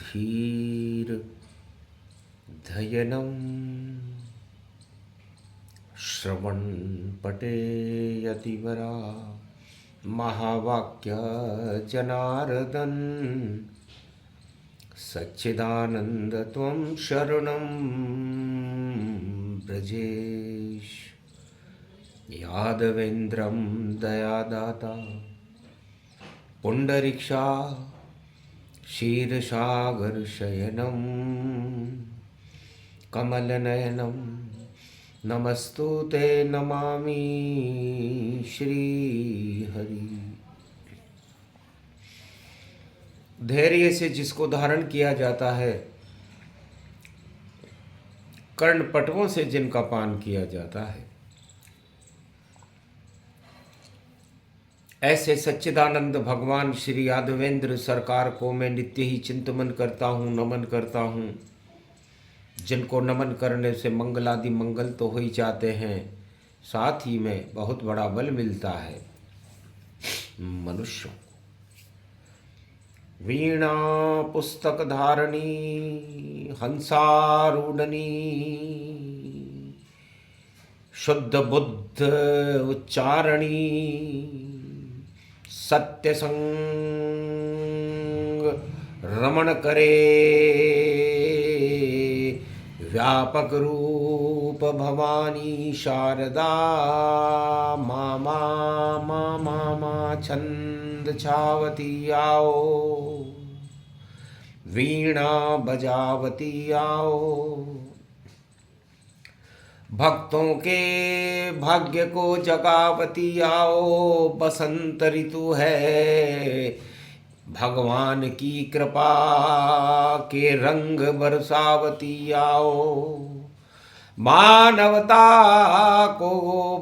धीर धयनं श्रवण पठेयतिवरा महावाक्य जनार्दन सच्चिदानंद त्वं शरणं ब्रजेश यादवेन्द्रं दयादाता पुंडरीक्षा क्षीरसागरशयनं कमलनयनं नमस्तुते नमामि श्रीहरि। धैर्य से जिसको धारण किया जाता है, कर्णपटवों से जिनका पान किया जाता है, ऐसे सच्चिदानंद भगवान श्री यादवेंद्र सरकार को मैं नित्य ही चिंतन करता हूँ, नमन करता हूँ। जिनको नमन करने से मंगलादि मंगल तो हो ही जाते हैं, साथ ही में बहुत बड़ा बल मिलता है मनुष्यों को। वीणा पुस्तक धारणी हंसारूढ़नी शुद्ध बुद्ध उच्चारणी सत्य संग रमण करे व्यापक रूप भवानी शारदा मामा मामा छंद छावती आओ वीणा बजावती आओ। भक्तों के भाग्य को जगावती आओ, बसंत ऋतु है भगवान की कृपा के रंग बरसावती आओ। मानवता को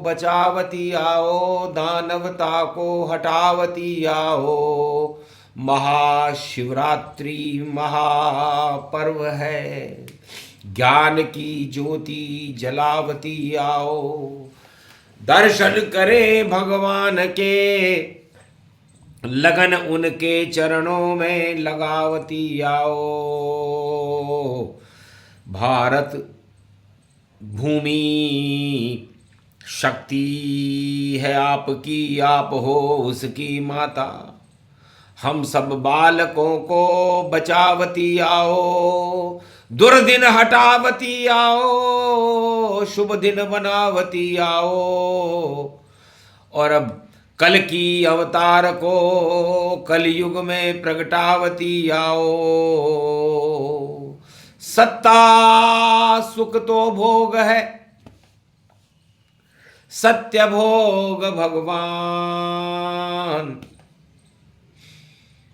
बचावती आओ, दानवता को हटावती आओ। महाशिवरात्रि महापर्व है, ज्ञान की ज्योति जलावती आओ। दर्शन करे भगवान के, लगन उनके चरणों में लगावती आओ। भारत भूमि शक्ति है आपकी, आप हो उसकी माता। हम सब बालकों को बचावती आओ, दुर्दिन हटावती आओ, शुभ दिन बनावती आओ। और अब कल की अवतार को कलयुग में प्रगटावती आओ। सत्ता सुख तो भोग है, सत्य भोग भगवान।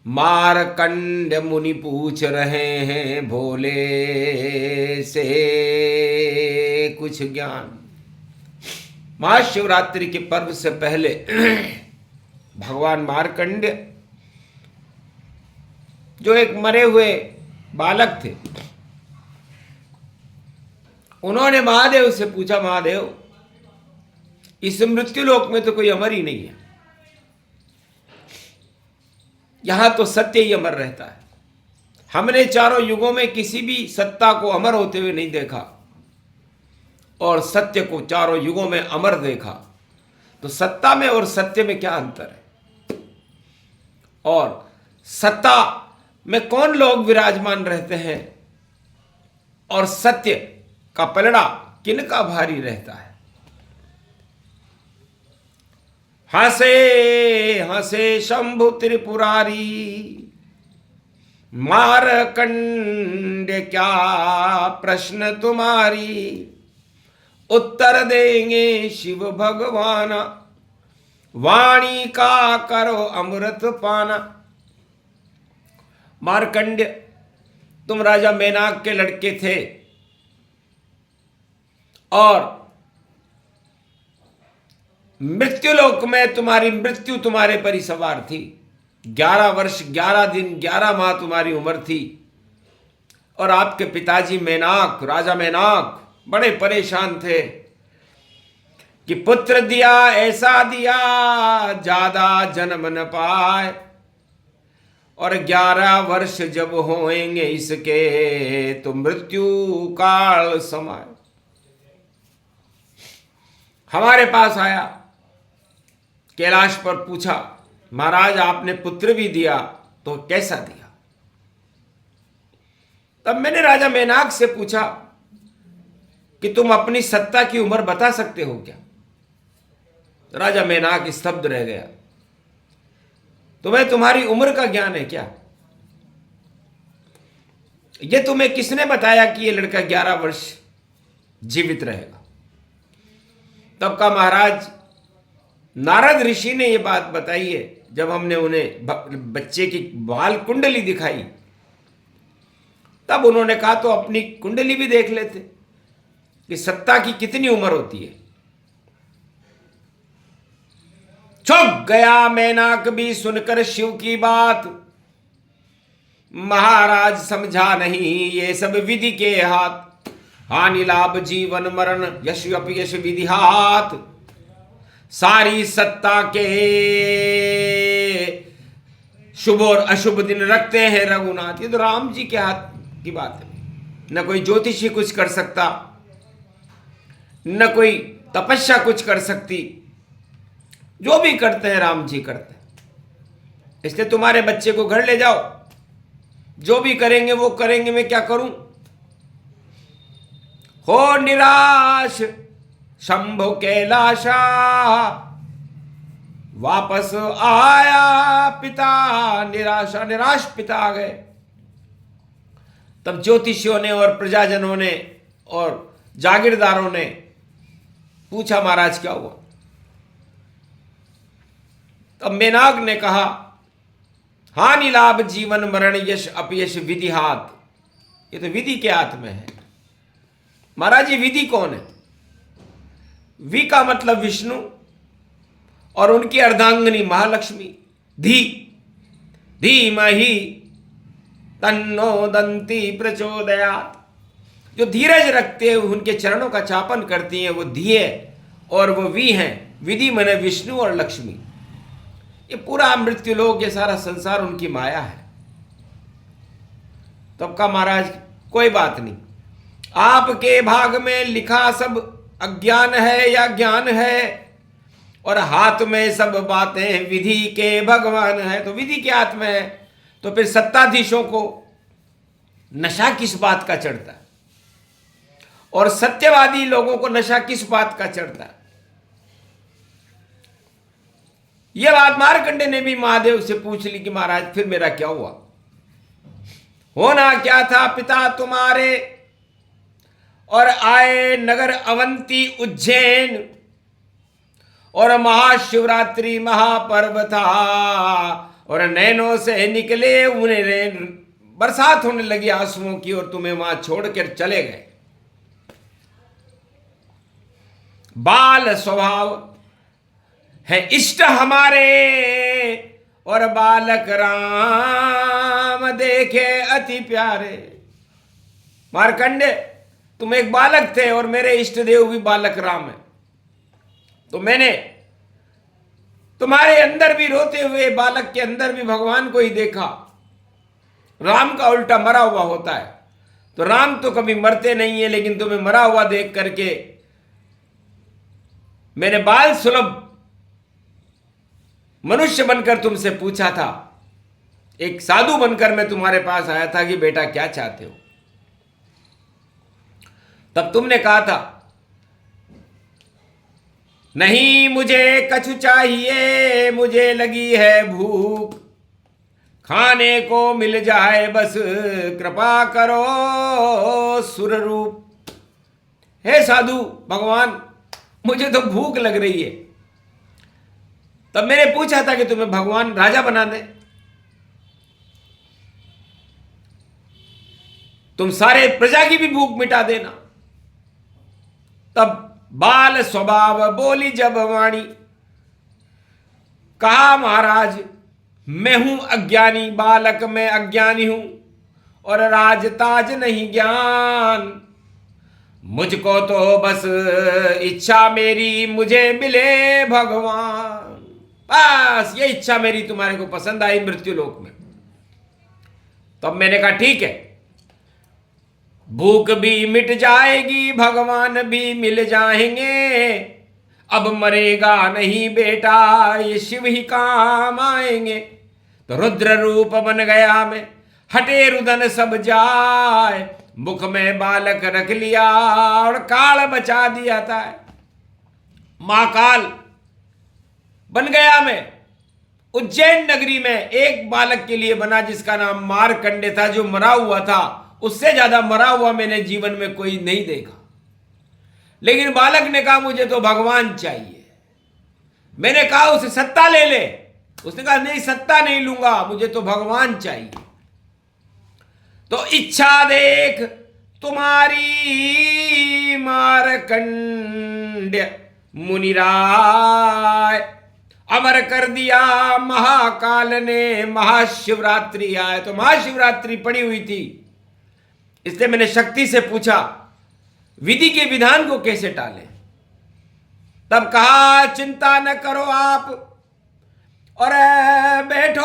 मारकंड मुनि पूछ रहे हैं भोले से कुछ ज्ञान। महाशिवरात्रि के पर्व से पहले भगवान मार्कंड, जो एक मरे हुए बालक थे, उन्होंने महादेव से पूछा, महादेव इस मृत्युलोक में तो कोई अमर ही नहीं है, यहां तो सत्य ही अमर रहता है। हमने चारों युगों में किसी भी सत्ता को अमर होते हुए नहीं देखा और सत्य को चारों युगों में अमर देखा, तो सत्ता में और सत्य में क्या अंतर है? और सत्ता में कौन लोग विराजमान रहते हैं और सत्य का पलड़ा किनका भारी रहता है? हंसे हंसे शंभु त्रिपुरारी, मारकंड क्या प्रश्न तुम्हारी, उत्तर देंगे शिव भगवाना, वाणी का करो अमृत पाना। मारकंड, तुम राजा मेनाक के लड़के थे और मृत्युलोक में तुम्हारी मृत्यु तुम्हारे पर ही सवार थी। 11 वर्ष 11 दिन 11 माह तुम्हारी उम्र थी और आपके पिताजी मेनाक, राजा मेनाक बड़े परेशान थे कि पुत्र दिया ऐसा दिया ज्यादा जन्म न पाए। और 11 वर्ष जब होंगे इसके तो मृत्यु काल समाए। हमारे पास आया, कैलाश पर पूछा, महाराज आपने पुत्र भी दिया तो कैसा दिया? तब मैंने राजा मेनाक से पूछा कि तुम अपनी सत्ता की उम्र बता सकते हो क्या? राजा मेनाक स्तब्ध रह गया। तुम्हें तुम्हारी उम्र का ज्ञान है क्या? ये तुम्हें किसने बताया कि ये लड़का 11 वर्ष जीवित रहेगा? तब का महाराज नारद ऋषि ने ये बात बताई है। जब हमने उन्हें बच्चे की बाल कुंडली दिखाई तब उन्होंने कहा तो अपनी कुंडली भी देख लेते कि सत्ता की कितनी उम्र होती है। चौंक गया मेनाक भी सुनकर शिव की बात। महाराज समझा नहीं ये सब विधि के हाथ, हानि लाभ जीवन मरण यश अपयश विधि हाथ। सारी सत्ता के शुभ और अशुभ दिन रखते हैं रघुनाथ। ये तो राम जी के हाथ की बात है। न कोई ज्योतिषी कुछ कर सकता, न कोई तपस्या कुछ कर सकती। जो भी करते हैं राम जी करते हैं। इसलिए तुम्हारे बच्चे को घर ले जाओ, जो भी करेंगे वो करेंगे, मैं क्या करूं? हो निराश शंभु कैलाशा, वापस आया पिता निराशा। निराश पिता आ गए। तब ज्योतिषियों ने और प्रजाजनों ने और जागीरदारों ने पूछा, महाराज क्या हुआ? तब मेनाक ने कहा, हानि लाभ जीवन मरण यश अपयश विधि हाथ। ये तो विधि के हाथ में है। महाराज ये विधि कौन है? वि का मतलब विष्णु और उनकी अर्धांगिनी महालक्ष्मी। धी धीमहि तन्नो दंती प्रचोदयात्। जो धीरज रखते हैं उनके चरणों का चापन करती हैं वो धी है और वो वी हैं। विधि माने विष्णु और लक्ष्मी। ये पूरा मृत्यु लोक, ये सारा संसार उनकी माया है। तब का महाराज कोई बात नहीं, आपके भाग में लिखा सब अज्ञान है या ज्ञान है, और हाथ में सब बातें विधि के भगवान है। तो विधि के हाथ में है तो फिर सत्ताधीशों को नशा किस बात का चढ़ता है और सत्यवादी लोगों को नशा किस बात का चढ़ता है? यह बात मार्कंडे ने भी महादेव से पूछ ली कि महाराज फिर मेरा क्या हुआ? होना क्या था पिता तुम्हारे, और आए नगर अवंती उज्जैन, और महाशिवरात्रि महापर्व था, और नैनों से निकले उन्हें बरसात होने लगी आंसुओं की, और तुम्हें वहां छोड़कर चले गए। बाल स्वभाव है इष्ट हमारे, और बालक राम देखे अति प्यारे। मार्कंडे तुम एक बालक थे और मेरे इष्ट देव भी बालक राम है। तो मैंने तुम्हारे अंदर भी रोते हुए बालक के अंदर भी भगवान को ही देखा। राम का उल्टा मरा हुआ होता है। तो राम तो कभी मरते नहीं है, लेकिन तुम्हें मरा हुआ देख करके मैंने बाल सुलभ मनुष्य बनकर तुमसे पूछा था। एक साधु बनकर मैं तुम्हारे पास आया था कि बेटा क्या चाहते हो? तब तुमने कहा था, नहीं मुझे कछु चाहिए, मुझे लगी है भूख, खाने को मिल जाए बस कृपा करो सुर रूप। हे साधु भगवान, मुझे तो भूख लग रही है। तब मैंने पूछा था कि तुम्हें भगवान राजा बना दे, तुम सारे प्रजा की भी भूख मिटा देना। तब बाल स्वभाव बोली जब वाणी, कहा महाराज मैं हूं अज्ञानी, बालक मैं अज्ञानी हूं, और राज ताज नहीं ज्ञान। मुझको तो बस इच्छा मेरी मुझे मिले भगवान। बस ये इच्छा मेरी तुम्हारे को पसंद आई मृत्यु लोक में। तो अब मैंने कहा ठीक है, भूख भी मिट जाएगी, भगवान भी मिल जाएंगे, अब मरेगा नहीं बेटा, ये शिव ही काम आएंगे। तो रुद्र रूप बन गया मैं, हटे रुदन सब जाए, मुख में बालक रख लिया और काल बचा दिया था। महाकाल बन गया मैं। उज्जैन नगरी में एक बालक के लिए बना जिसका नाम मारकंडे था, जो मरा हुआ था। उससे ज्यादा मरा हुआ मैंने जीवन में कोई नहीं देखा। लेकिन बालक ने कहा मुझे तो भगवान चाहिए। मैंने कहा उसे सत्ता ले ले। उसने कहा नहीं, सत्ता नहीं लूंगा, मुझे तो भगवान चाहिए। तो इच्छा देख तुम्हारी मारकंड्य मुनिराय, अमर कर दिया महाकाल ने, महाशिवरात्रि आए। तो महाशिवरात्रि पड़ी हुई थी, इसलिए मैंने शक्ति से पूछा विधि के विधान को कैसे टालें। तब कहा चिंता न करो आप, और बैठो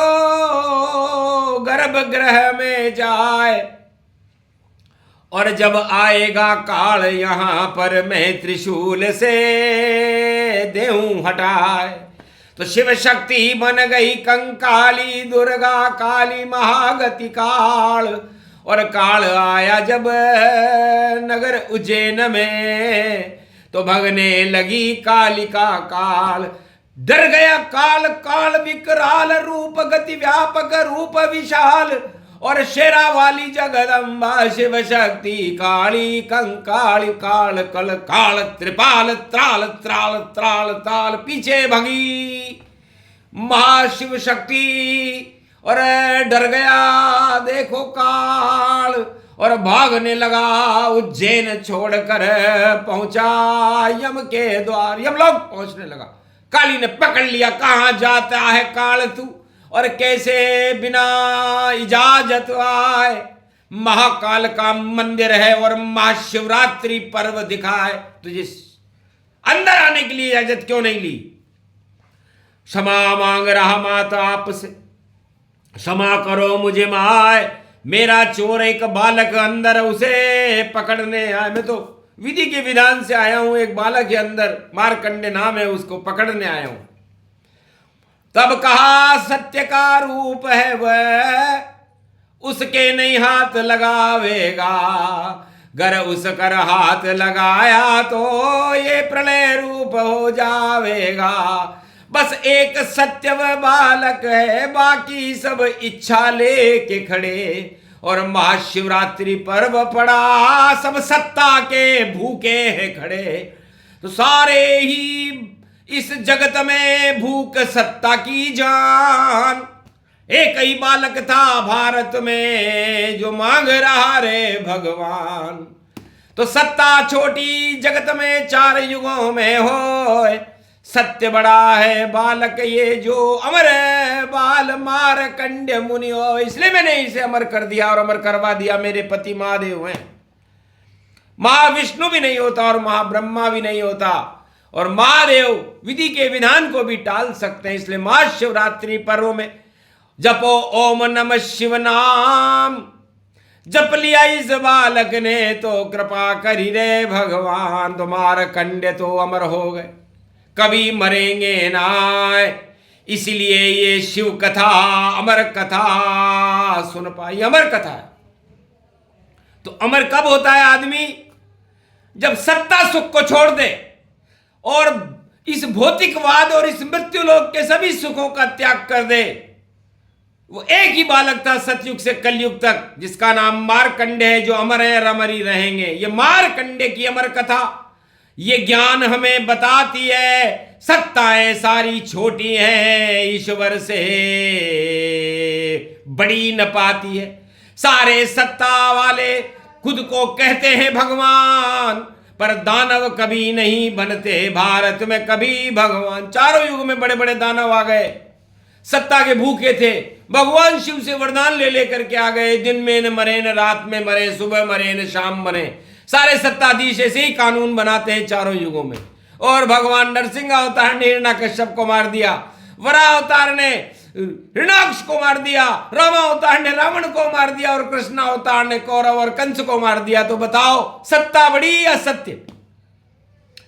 गर्भगृह में जाए, और जब आएगा काल यहां पर मैं त्रिशूल से देहूं हटाए। तो शिव शक्ति बन गई कंकाली, दुर्गा काली महागति काल। और काल आया जब नगर उज्जैन में, तो भगने लगी कालिका काल। डर गया काल, काल विकराल रूप, गति व्यापक रूप विशाल, और शेरा वाली जगदम्बा शिव शक्ति काली कंकाली काल कल काल त्रिपाल त्राल त्राल त्राल ताल। पीछे भगी महाशिव शक्ति और डर गया देखो काल, और भागने लगा उज्जैन छोड़कर पहुंचा यम के द्वार। यमलोक पहुंचने लगा। काली ने पकड़ लिया, कहां जाता है काल तू, और कैसे बिना इजाजत आए। महाकाल का मंदिर है और महाशिवरात्रि पर्व दिखाए, तुझे अंदर आने के लिए इजाजत क्यों नहीं ली? क्षमा मांग रहा माता आपसे, क्षमा करो मुझे माए, मेरा चोर एक बालक अंदर, उसे पकड़ने आया। मैं तो विधि के विधान से आया हूं, एक बालक के अंदर मारकंडे नाम है, उसको पकड़ने आया हूं। तब कहा सत्य का रूप है वह, उसके नहीं हाथ लगावेगा, गर उस कर हाथ लगाया तो ये प्रलय रूप हो जावेगा। बस एक सत्य वह बालक है, बाकी सब इच्छा लेके खड़े, और महाशिवरात्रि पर्व पड़ा, सब सत्ता के भूखे हैं खड़े। तो सारे ही इस जगत में भूख सत्ता की जान, एक ही बालक था भारत में जो मांग रहा रे भगवान। तो सत्ता छोटी जगत में चार युगों में हो, सत्य बड़ा है बालक ये जो अमर है बाल मारकंड्य मुनि हो। इसलिए मैंने इसे अमर कर दिया और अमर करवा दिया। मेरे पति महादेव हैं, महाविष्णु भी नहीं होता और महाब्रह्मा भी नहीं होता, और महादेव विधि के विधान को भी टाल सकते हैं। इसलिए महाशिवरात्रि पर्व में जपो ओम नमः शिव नाम, जप लिया इस बालक ने तो कृपा करी रे भगवान। तो मारकंड्य तो अमर हो गए, कभी मरेंगे ना, इसलिए ये शिव कथा अमर कथा सुन पाई। अमर कथा है तो अमर कब होता है आदमी? जब सत्ता सुख को छोड़ दे और इस भौतिकवाद और इस मृत्यु लोक के सभी सुखों का त्याग कर दे। वो एक ही बालक था सतयुग से कलयुग तक, जिसका नाम मारकंडे है, जो अमर है और अमर ही रहेंगे। ये मारकंडे की अमर कथा ये ज्ञान हमें बताती है, सत्ताएं सारी छोटी हैं, ईश्वर से बड़ी न पाती है। सारे सत्ता वाले खुद को कहते हैं भगवान, पर दानव कभी नहीं बनते भारत में कभी भगवान। चारों युग में बड़े बड़े दानव आ गए, सत्ता के भूखे थे, भगवान शिव से वरदान ले लेकर के आ गए। दिन में न मरे, न रात में मरे, सुबह मरे न शाम मरे। सारे सत्ताधीश ऐसे ही कानून बनाते हैं चारों युगों में। और भगवान नरसिंह अवतार ने हिरण्यकश्यप को मार दिया, वराह अवतार ने हिरण्याक्ष को मार दिया, राम अवतार ने रावण को को मार दिया और कृष्ण अवतार ने कौरव और कंस को मार दिया, तो बताओ सत्ता बड़ी या सत्य?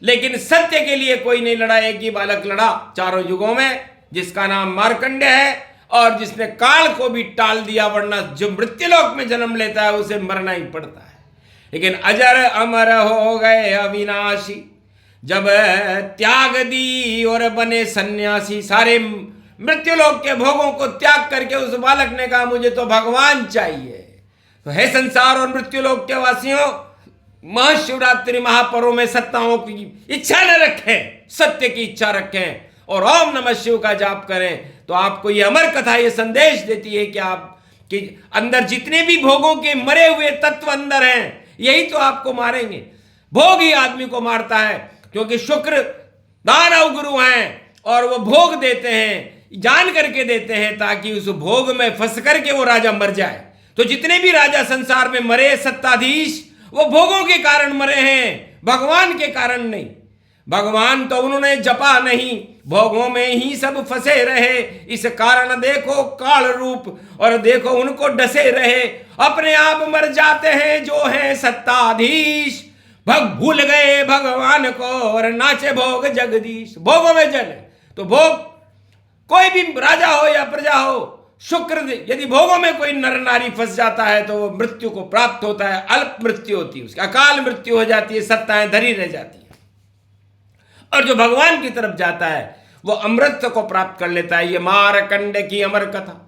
लेकिन सत्य के लिए कोई नहीं लड़ा, एक ही बालक लड़ा चारों युगों में, जिसका नाम मार्कंडेय है, और जिसने काल को भी टाल दिया, वरना जो मृत्युलोक में जन्म लेता है उसे मरना ही पड़ता है। लेकिन अजर अमर हो गए अविनाशी, जब त्याग दी और बने सन्यासी। सारे मृत्युलोक के भोगों को त्याग करके उस बालक ने कहा मुझे तो भगवान चाहिए। तो हे संसार और मृत्युलोक के वासियों, महाशिवरात्रि महापर्व में सत्ताओं की इच्छा न रखें, सत्य की इच्छा रखें और ओम नमः शिव का जाप करें। तो आपको ये अमर कथा ये संदेश देती है कि आप कि अंदर जितने भी भोगों के मरे हुए तत्व अंदर हैं, यही तो आपको मारेंगे। भोग ही आदमी को मारता है, क्योंकि शुक्र दानव गुरु हैं और वो भोग देते हैं, जान करके देते हैं, ताकि उस भोग में फंस करके वो राजा मर जाए। तो जितने भी राजा संसार में मरे सत्ताधीश, वो भोगों के कारण मरे हैं, भगवान के कारण नहीं। भगवान तो उन्होंने जपा नहीं, भोगों में ही सब फंसे रहे। इस कारण देखो काल रूप और देखो उनको डसे रहे, अपने आप मर जाते हैं जो हैं सत्ताधीश। भूल गए भगवान को और नाचे भोग जगदीश। भोगों में जल, तो भोग कोई भी राजा हो या प्रजा हो, शुक्र यदि भोगों में कोई नर नारी फंस जाता है तो वो मृत्यु को प्राप्त होता है, अल्प मृत्यु होती है, उसकी अकाल मृत्यु हो जाती है, सत्ताएं धरी रह जाती है। और जो भगवान की तरफ जाता है वो अमृत को प्राप्त कर लेता है। ये मारकंड की अमर कथा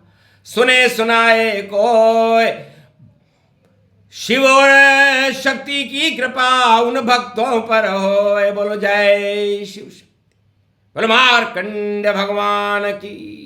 सुने सुनाए कोय, शिव और शक्ति की कृपा उन भक्तों पर हो। बोलो जय शिव, बोलो मारकंड भगवान की।